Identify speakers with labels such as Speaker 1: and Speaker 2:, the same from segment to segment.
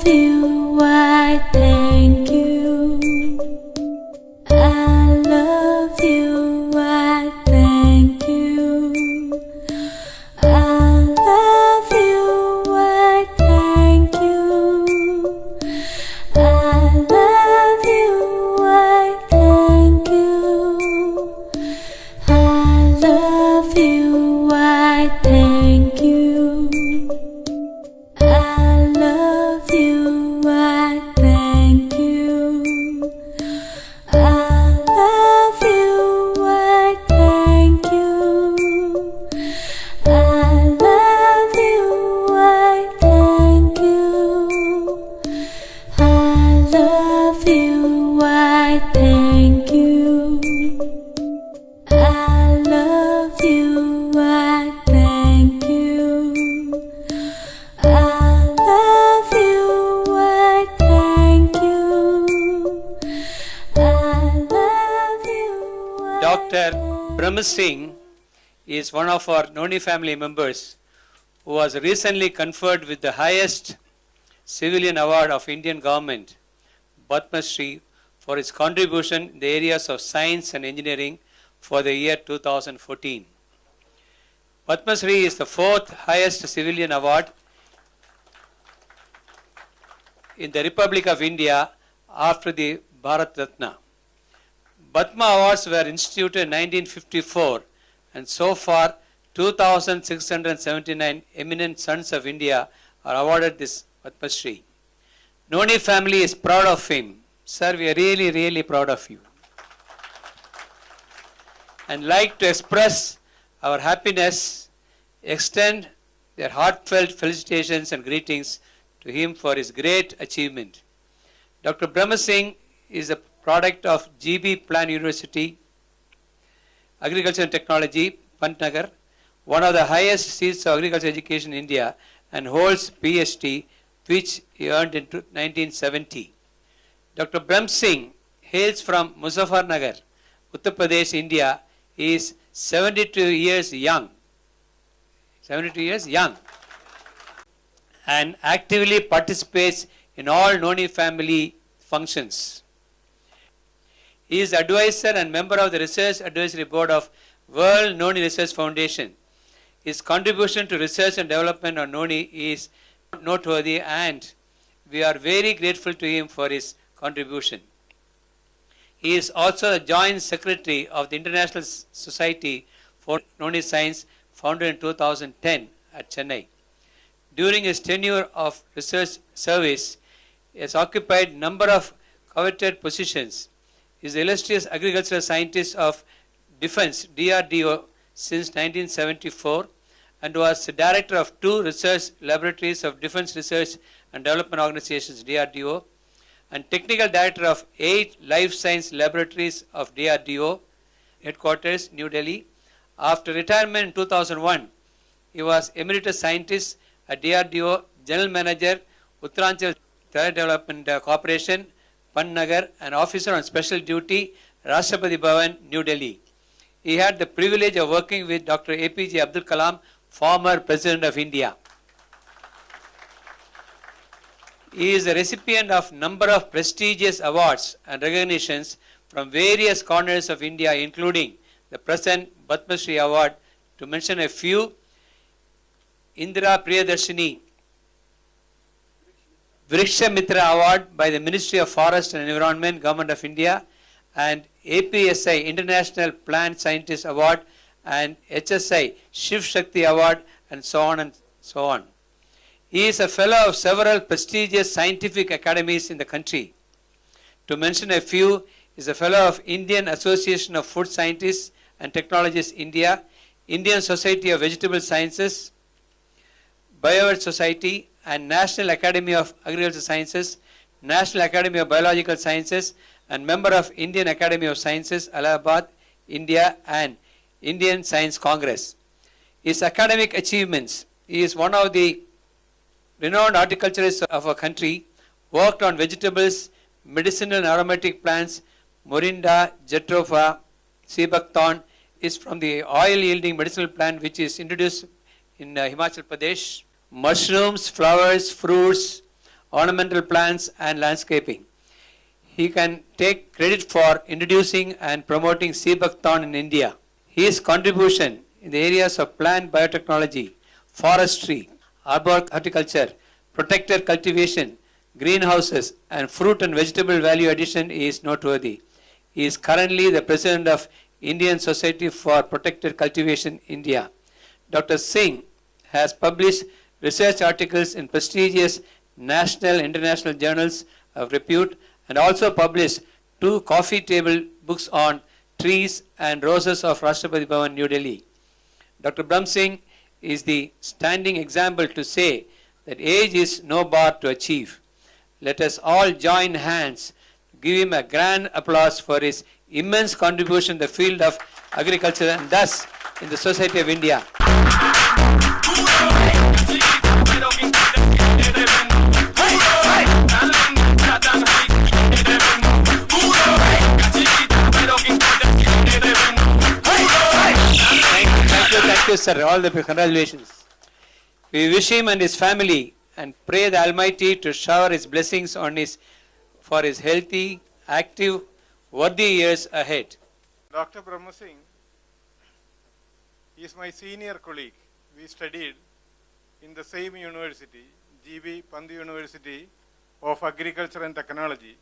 Speaker 1: love you, I thank you. I love you, I thank you. I love you, I thank you. I love you, I thank you. I love you, I thank you. I love you, I thank you. I love you, I thank you. I love you, I thank you. I love you, I thank you. I love you, I thank you. I love you, I thank you. I love you.
Speaker 2: Dr. Brahm Singh is one of our Noni family members who was recently conferred with the highest civilian award of Indian government, Padma Shri, for his contribution in the areas of science and engineering for the year 2014. Padma Shri is the fourth highest civilian award in the Republic of India after the Bharat Ratna. Padma Awards were instituted in 1954 and so far 2,679 eminent sons of India are awarded this Padma Shri. Noni family is proud of him. Sir, we are really, really proud of you. And like to express our happiness, extend their heartfelt felicitations and greetings to him for his great achievement. Dr. Brahm Singh is a product of GB Plan University, Agriculture and Technology, Pantnagar, one of the highest seats of agriculture education in India, and holds PhD, which he earned in 1970. Dr. Brahm Singh hails from Muzaffarnagar, Uttar Pradesh, India. He is 72 years young. 72 years young. And actively participates in all Noni family functions. He is advisor and member of the Research Advisory Board of World Noni Research Foundation. His contribution to research and development on Noni is noteworthy and we are very grateful to him for his contribution. He is also the Joint Secretary of the International Society for Noni Science, founded in 2010 at Chennai. During his tenure of research service, he has occupied a number of coveted positions. He is illustrious agricultural scientist of Defense, DRDO, since 1974 and was the director of 2 research laboratories of Defense Research and Development Organizations, DRDO, and technical director of 8 life science laboratories of DRDO, headquarters, New Delhi. After retirement in 2001, he was emeritus scientist at DRDO, general manager, Uttaranchal Development Corporation, Pantnagar, and officer on special duty, Rashtrapati Bhavan, New Delhi. He had the privilege of working with Dr. APJ Abdul Kalam, former President of India. He is a recipient of number of prestigious awards and recognitions from various corners of India, including the present Padma Shri Award. To mention a few, Indira Priyadarshini Vriksha Mitra Award by the Ministry of Forest and Environment, Government of India, and APSI International Plant Scientist Award and HSI Shiv Shakti Award, and so on and so on. He is a fellow of several prestigious scientific academies in the country. To mention a few, he is a fellow of Indian Association of Food Scientists and Technologists India, Indian Society of Vegetable Sciences, Biovet Society, and National Academy of Agricultural Sciences, National Academy of Biological Sciences, and member of Indian Academy of Sciences, Allahabad, India, and Indian Science Congress. His academic achievements: he is one of the renowned horticulturists of our country, worked on vegetables, medicinal and aromatic plants, Morinda, Jatropha, Seabakthorn is from the oil yielding medicinal plant which is introduced in Himachal Pradesh. Mushrooms, flowers, fruits, ornamental plants and landscaping. He can take credit for introducing and promoting Seebuckthorn in India. His contribution in the areas of plant biotechnology, forestry, horticulture, protected cultivation, greenhouses, and fruit and vegetable value addition is noteworthy. He is currently the president of Indian Society for Protected Cultivation, India. Dr. Singh has published research articles in prestigious national and international journals of repute and also published 2 coffee table books on trees and roses of Rashtrapati Bhavan, New Delhi. Dr. Brahm Singh is the standing example to say that age is no bar to achieve. Let us all join hands to give him a grand applause for his immense contribution in the field of agriculture and thus in the Society of India. Thank you, sir. All the congratulations. We wish him and his family and pray the Almighty to shower his blessings on for his healthy, active, worthy years ahead.
Speaker 3: Dr. Brahm Singh is my senior colleague. We studied in the same university, GB Pandu University of Agriculture and Technology.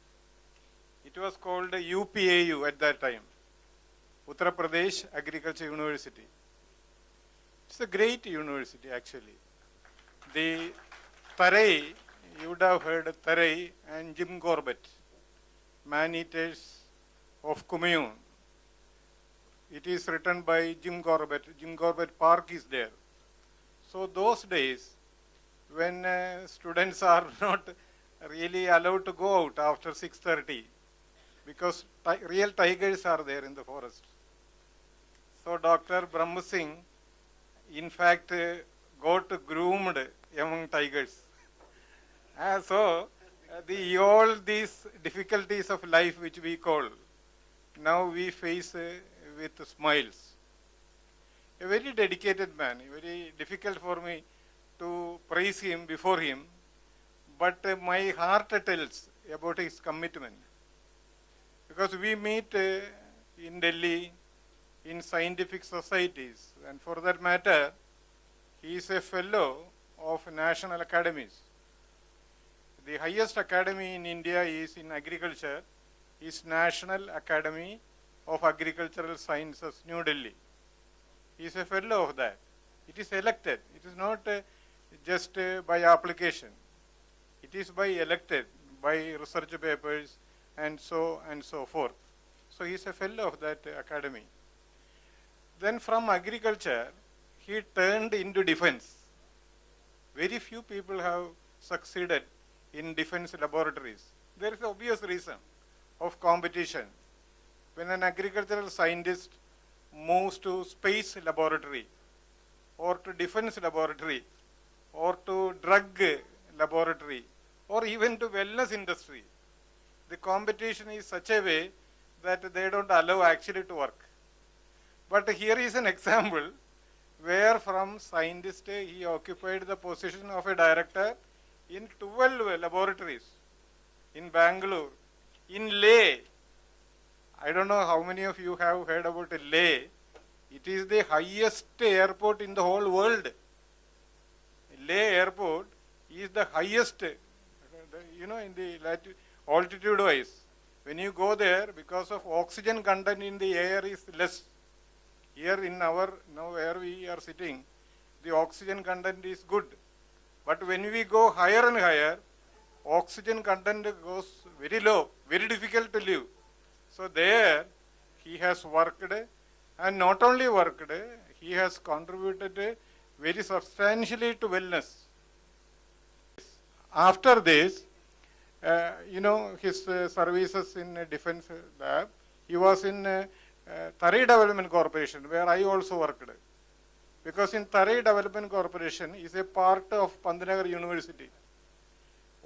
Speaker 3: It was called UPAU at that time, Uttar Pradesh Agriculture University. It's a great university actually. The Tarai, you would have heard Tarai and Jim Corbett, Man-Eaters of Kumaun. It is written by Jim Corbett. Jim Corbett Park is there. So those days when students are not really allowed to go out after 6:30 because real tigers are there in the forest. So Dr. Brahm Singh in fact got groomed among tigers. All these difficulties of life which we call, now we face with smiles. A very dedicated man, very difficult for me to praise him before him, but my heart tells about his commitment. Because we meet in Delhi, in scientific societies, and for that matter, he is a fellow of national academies. The highest academy in India is in agriculture, is National Academy of Agricultural Sciences, New Delhi. He is a fellow of that. It is elected. It is not just by application. It is by elected, by research papers, and so forth. So he is a fellow of that academy. Then from agriculture, he turned into defense. Very few people have succeeded in defense laboratories. There is an obvious reason of competition. When an agricultural scientist moves to space laboratory or to defense laboratory or to drug laboratory or even to wellness industry, the competition is such a way that they don't allow actually to work. But here is an example where from scientist he occupied the position of a director in 12 laboratories in Bangalore, in Leh. I don't know how many of you have heard about Leh. It is the highest airport in the whole world. Leh airport is the highest, in the altitude wise. When you go there, because of oxygen content in the air is less. Here in now where we are sitting, the oxygen content is good. But when we go higher and higher, oxygen content goes very low, very difficult to live. So there he has worked, and not only worked, he has contributed very substantially to wellness. After this, his services in defense lab, he was in Tarai Development Corporation, where I also worked. Because in Tarai Development Corporation is a part of Pantnagar University.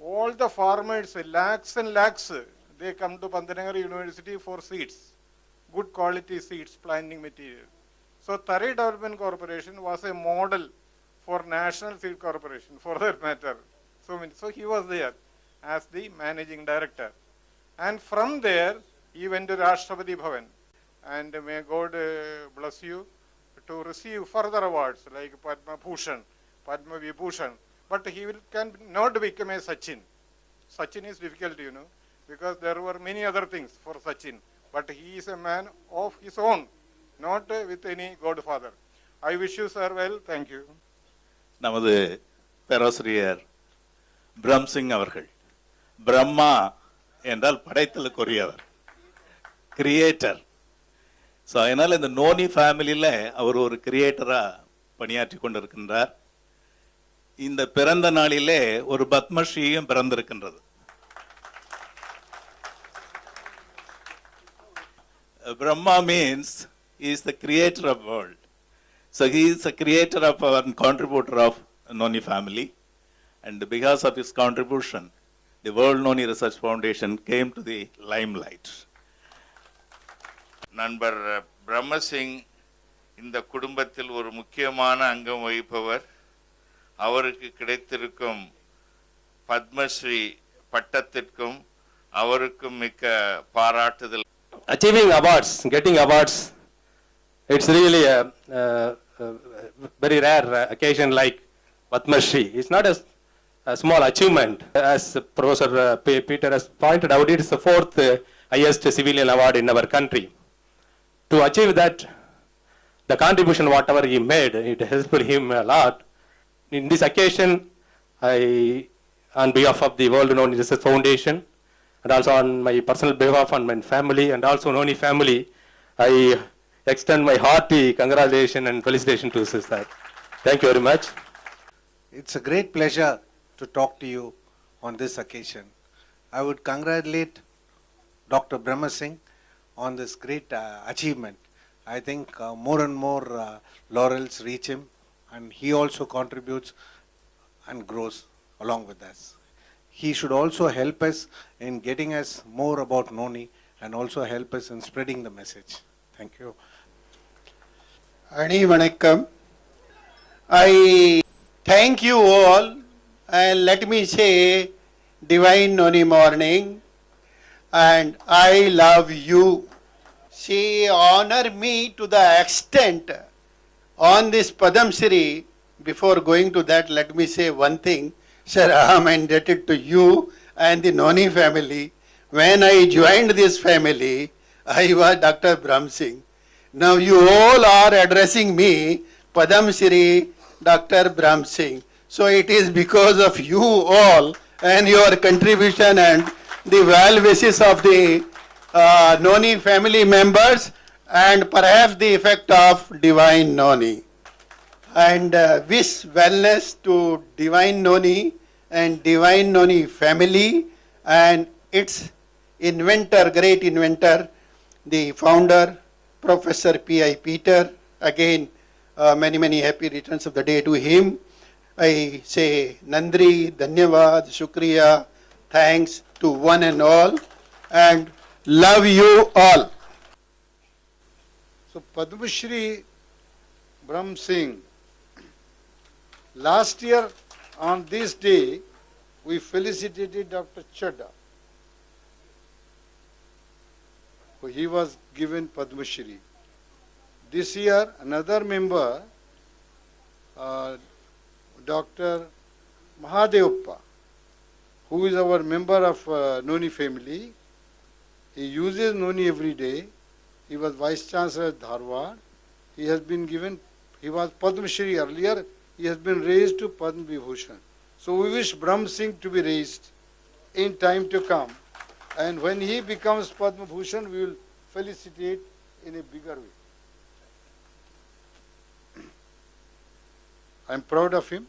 Speaker 3: All the farmers, lakhs and lakhs, they come to Pantnagar University for seeds, good quality seeds, planting material. So Tarai Development Corporation was a model for National Seed Corporation, for that matter. So he was there. as the managing director. And from there, he went to Rashtrapati Bhavan. And may God bless you to receive further awards like Padma Bhushan, Padma Vibhushan. But he can not become a Sachin. Sachin is difficult, you know, because there were many other things for Sachin. But he is a man of his own, not with any godfather. I wish you, sir, well. Thank you.
Speaker 4: நமது பேராசிரியர் பிரம்சிங் அவர்கள் பிரம்மா என்றால் படைத்தலுக்குரியவர், creator. So அதனால் இந்த noni ஃபேமிலியில் அவர் ஒரு கிரியேட்டராக பணியாற்றி கொண்டிருக்கின்றார். இந்த பிறந்த நாளிலே ஒரு பத்மஸ்ரீயும் பிறந்திருக்கின்றது. Brahma means he is the creator of the world. So he is the creator of our contributor of Noni family. And because of his contribution, the World Noni Research Foundation came to the limelight.
Speaker 5: நண்பர் பிரம்மசிங் இந்த குடும்பத்தில் ஒரு முக்கியமான அங்கம் வகிப்பவர். அவருக்கு கிடைத்திருக்கும் பத்மஸ்ரீ பட்டத்திற்கும் அவருக்கும் மிக்க பாராட்டுதல்.
Speaker 6: Achieving awards, getting awards, it's really a very rare occasion like Padma Shri. It's not a small achievement. As Professor Peter has pointed out, it is the fourth highest civilian award in our country. To achieve that, the contribution whatever he made, it helped him a lot. In this occasion, on behalf of the World Noni Research Foundation, and also on my personal behalf and my family and also Noni family, I extend my hearty congratulations and felicitation to Sister. Thank you very much.
Speaker 7: It's a great pleasure to talk to you on this occasion. I would congratulate Dr. Brahma Singh on this great achievement. I think more and more laurels reach him, and he also contributes and grows along with us. He should also help us in getting us more about Noni and also help us in spreading the message. Thank you.
Speaker 8: Ani Vanakkam. I thank you all, and let me say divine Noni morning, and I love you. She honored me to the extent on this Padam Shri. Before going to that, let me say one thing. Sir, I am indebted to you and the Noni family. When I joined this family, I was Dr. Brahm Singh. Now you all are addressing me Padam Shri Dr. Brahm Singh. So it is because of you all and your contribution and the well wishes of the Noni family members and perhaps the effect of divine Noni. And wish wellness to divine Noni and divine Noni family and its inventor, great inventor, the founder, Professor P.I. Peter. Again, many happy returns of the day to him. I say Nandri, Dhanyavad, Shukriya, thanks to one and all, and love you all.
Speaker 9: So Padma Shri Brahm Singh, last year on this day we felicitated Dr. Chadha. He was given Padma Shri. This year another member, Dr. Mahadevappa, who is our member of Noni family. He uses Noni every day. He was Vice Chancellor at Dharwad. He has been given, he was Padma Shri earlier, he has been raised to Padma Vibhushan. So we wish Brahm Singh to be raised in time to come. And when he becomes Padma Bhushan, we will felicitate in a bigger way. I am proud of him.